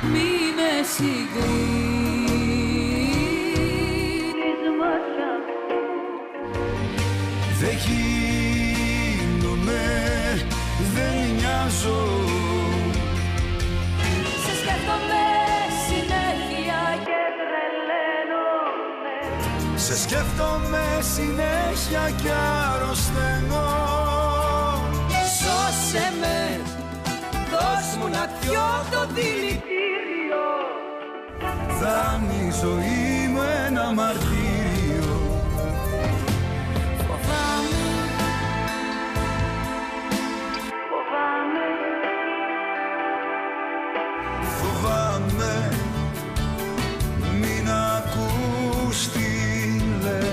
μη με συγκρίνεις μάτια μου. Δεν γίνομαι, δεν μοιάζω. Σε σκέφτομαι συνέχεια και τρελαίνομαι. Σε σκέφτομαι συνέχεια και αρρωσταίνω. Σώσε με, δώσ' μου να πιω το δηλητήριο. Θα είναι η ζωή μου ένα μαρτύριο. Φοβάμαι, φοβάμαι, Φοβάμαι μην ακούς τι λέω.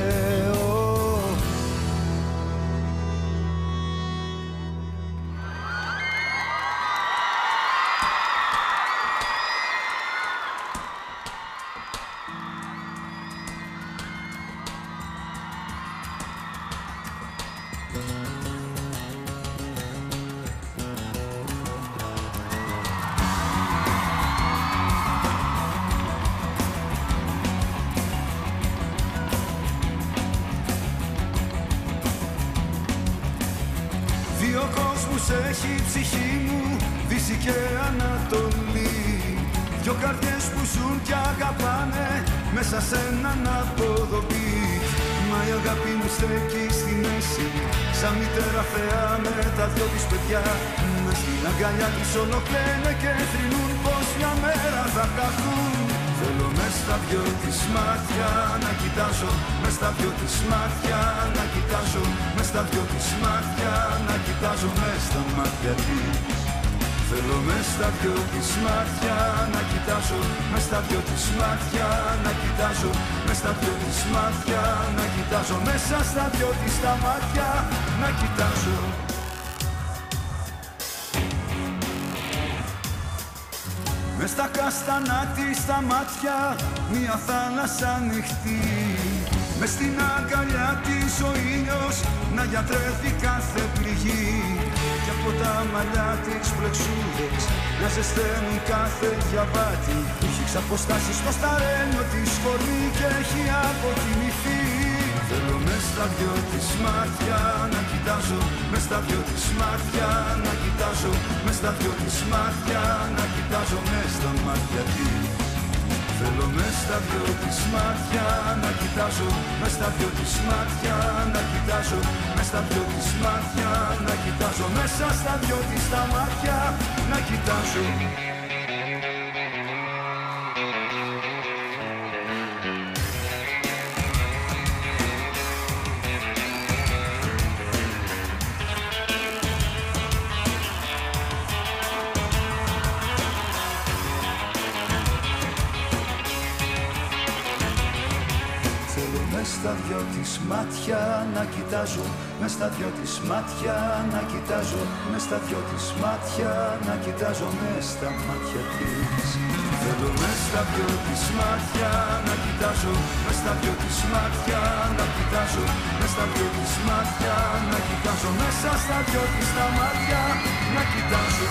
Δύο κόσμους έχει η ψυχή μου, Δύση και Ανατολή. Δυο καρδιές που ζουν και αγαπάνε μέσα σε έναν αποδοπή. Μα η αγάπη μου στέκει στη μέση, σαν μητέρα θεά με τα δυο της παιδιά. Μες στην αγκαλιά της όλο κλαίνε και θρηνούν πως μια μέρα θα χαθούν. Θέλω μες στα δυο της μάτια να κοιτάζω, μες στα δυο της μάτια να κοιτάζω, μες στα δυο της μάτια να κοιτάζω, μες στα μάτια της. Θέλω μες στα δυο της μάτια να κοιτάζω, μες στα δυο της μάτια να κοιτάζω, μες στα δυο της μάτια να κοιτάζω, μέσα στα δυο της τα μάτια να κοιτάζω. Μες στα καστανά της τα μάτια μια θάλασσα ανοιχτή. Μες στην αγκαλιά της ο ήλιος να γιατρεύει κάθε πληγή. Και από τα μαλλιά της πλεξούδες να ζεσταίνουν κάθε διαβάτη. Έχει ξαποστάσει στο σταρένιο της κορμί και έχει αποκοιμηθεί. Θέλω μες στα δυο της μάτια να κοιτάζω, μες στα δυο της μάτια να κοιτάζω, μες στα δυο της μάτια να κοιτάζω, μες στα μάτια της. Θέλω μες στα δυο της μάτια να κοιτάζω, μες στα δυο της μάτια να κοιτάζω, μες στα δυο της μάτια να κοιτάζω, μέσα στα δυο της τα μάτια να κοιτάζω. Μες στα δυο της μάτια να κοιτάζω, μες στα δυο της μάτια να κοιτάζω, μες στα δυο της μάτια να κοιτάζω, μες στα μάτια της. Θέλω μες στα δυο της μάτια να κοιτάζω, μες στα δυο της μάτια να κοιτάζω, μες στα δυο της μάτια να κοιτάζω, μέσα στα δυο της τα μάτια να κοιτάζω.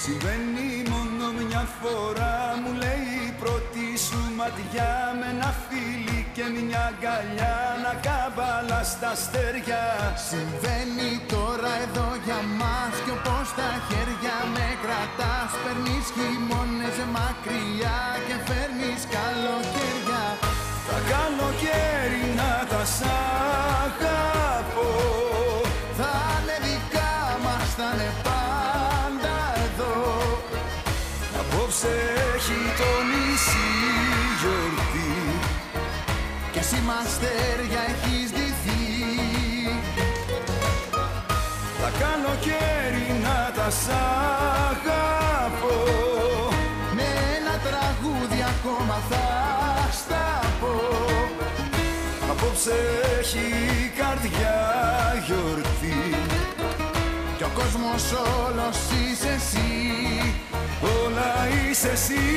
Συμβαίνει μόνο μια φορά, μου λέει η πρώτη σου ματιά, με ένα φίλι και μια αγκαλιά να καμπαλά στα αστέρια. Συμβαίνει τώρα εδώ για μας κι όπως τα χέρια με κρατάς, παίρνεις χειμώνες μακριά και φέρνεις καλοκαίρια. Τα καλοκαίρινα τα σ' αγαπώ, θα είναι δικά μας, θα είναι πάντα εδώ. απόψε έχει το νησί γιορτή κι εσύ μαστέρια έχεις ντυθεί. Τα καλοκαίρινα τα σ' αγαπώ, με ένα τραγούδι ακόμα θα στα πω. Απόψε έχει η καρδιά γιορτή Κι ο κόσμος όλος είσαι εσύ, όλα είσαι εσύ.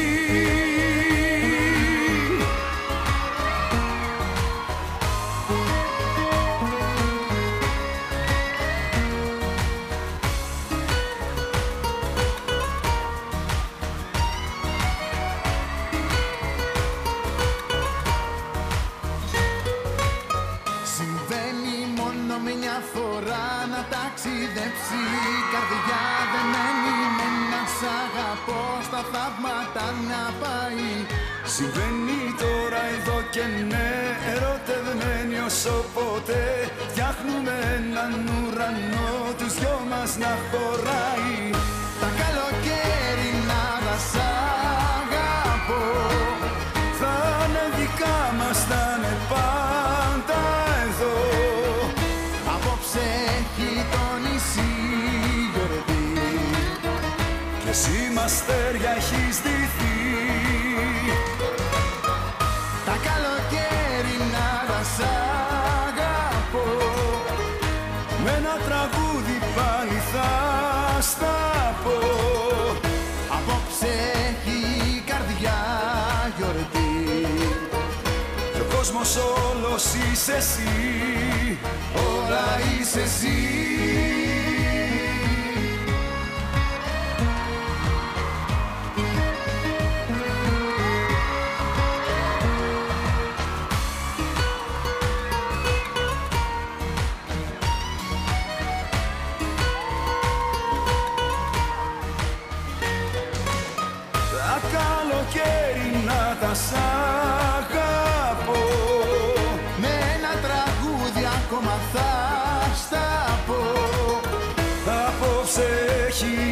Συμβαίνει μόνο με μια φορά να ταξιδέψει η καρδιά δεμένη με να σ' αγαπώ, στα θαύματα να πάει. Συμβαίνει τώρα εδώ και ναι, ερωτευμένοι όσο ποτέ φτιάχνουμε έναν ουρανό τους δυο μας να χωράει. Τα καλοκαίρινα θα σ' αγαπώ, Θα είναι δικά μας, θα είναι πάντα εδώ. απόψε έχει το νησί γιορτή Κι εσύ μαστέρια έχεις ντυθεί. Τα καλοκαίρινα θα σ' αγαπώ, Με ένα τραγούδι πάλι θα στα πω. απόψε έχει η καρδιά γιορτή Και ο κόσμος όλος είσαι εσύ, όλα είσαι εσύ. τα καλοκαίρινα τα σ' αγαπώ, Με ένα τραγούδι ακόμα θα στα πω. απόψε έχει